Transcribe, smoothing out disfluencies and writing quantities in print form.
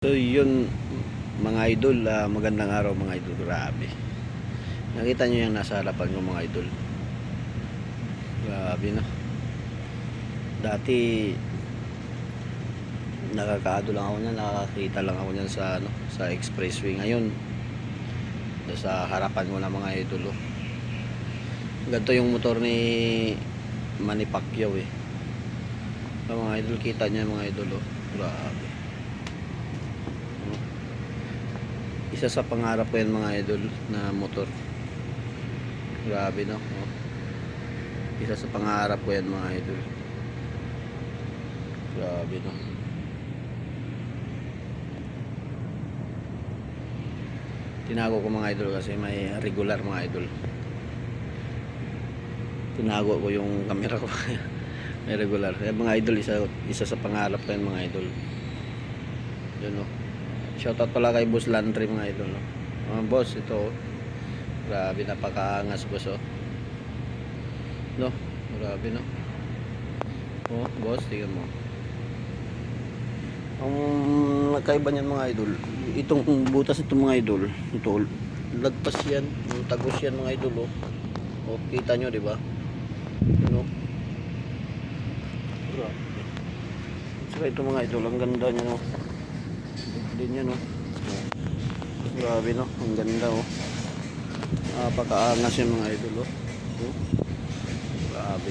So yun mga idol, magandang araw mga idol. Grabe, nakita nyo yung nasa harapan ko mga idol. Grabe no. Dati nakakaado lang ako niyan, nakakita lang ako niyan sa sa expressway. Ngayon sa harapan ko na mga idol. Ganito yung motor ni Manny Pacquiao eh. So, mga idol, kita nyo mga idol. Grabe. Isa sa pangarap ko yan mga idol na motor. Grabe no. Isa sa pangarap ko yan mga idol. Grabe no. Tinago ko mga idol kasi may regular mga idol. Tinago ko yung camera ko. May regular. Kaya mga idol, isa sa pangarap ko yan mga idol. Yun no. Shoutout pala kay Boss Landry mga idol no. Boss, ito grabe, napakaangas boss oh. No, grabe no. Oh, boss, tingnan mo. Ang nakaiba niyan mga idol, itong butas nito mga idol, ito lagpas yan, yung tagos yan mga idol oh. Oh, kita nyo di ba? Ano? Grabe. Saka ito mga idol, ang ganda niya no. Din yan oh. Grabe no, ang ganda oh. Napakaangas yung mga idol oh. Grabe.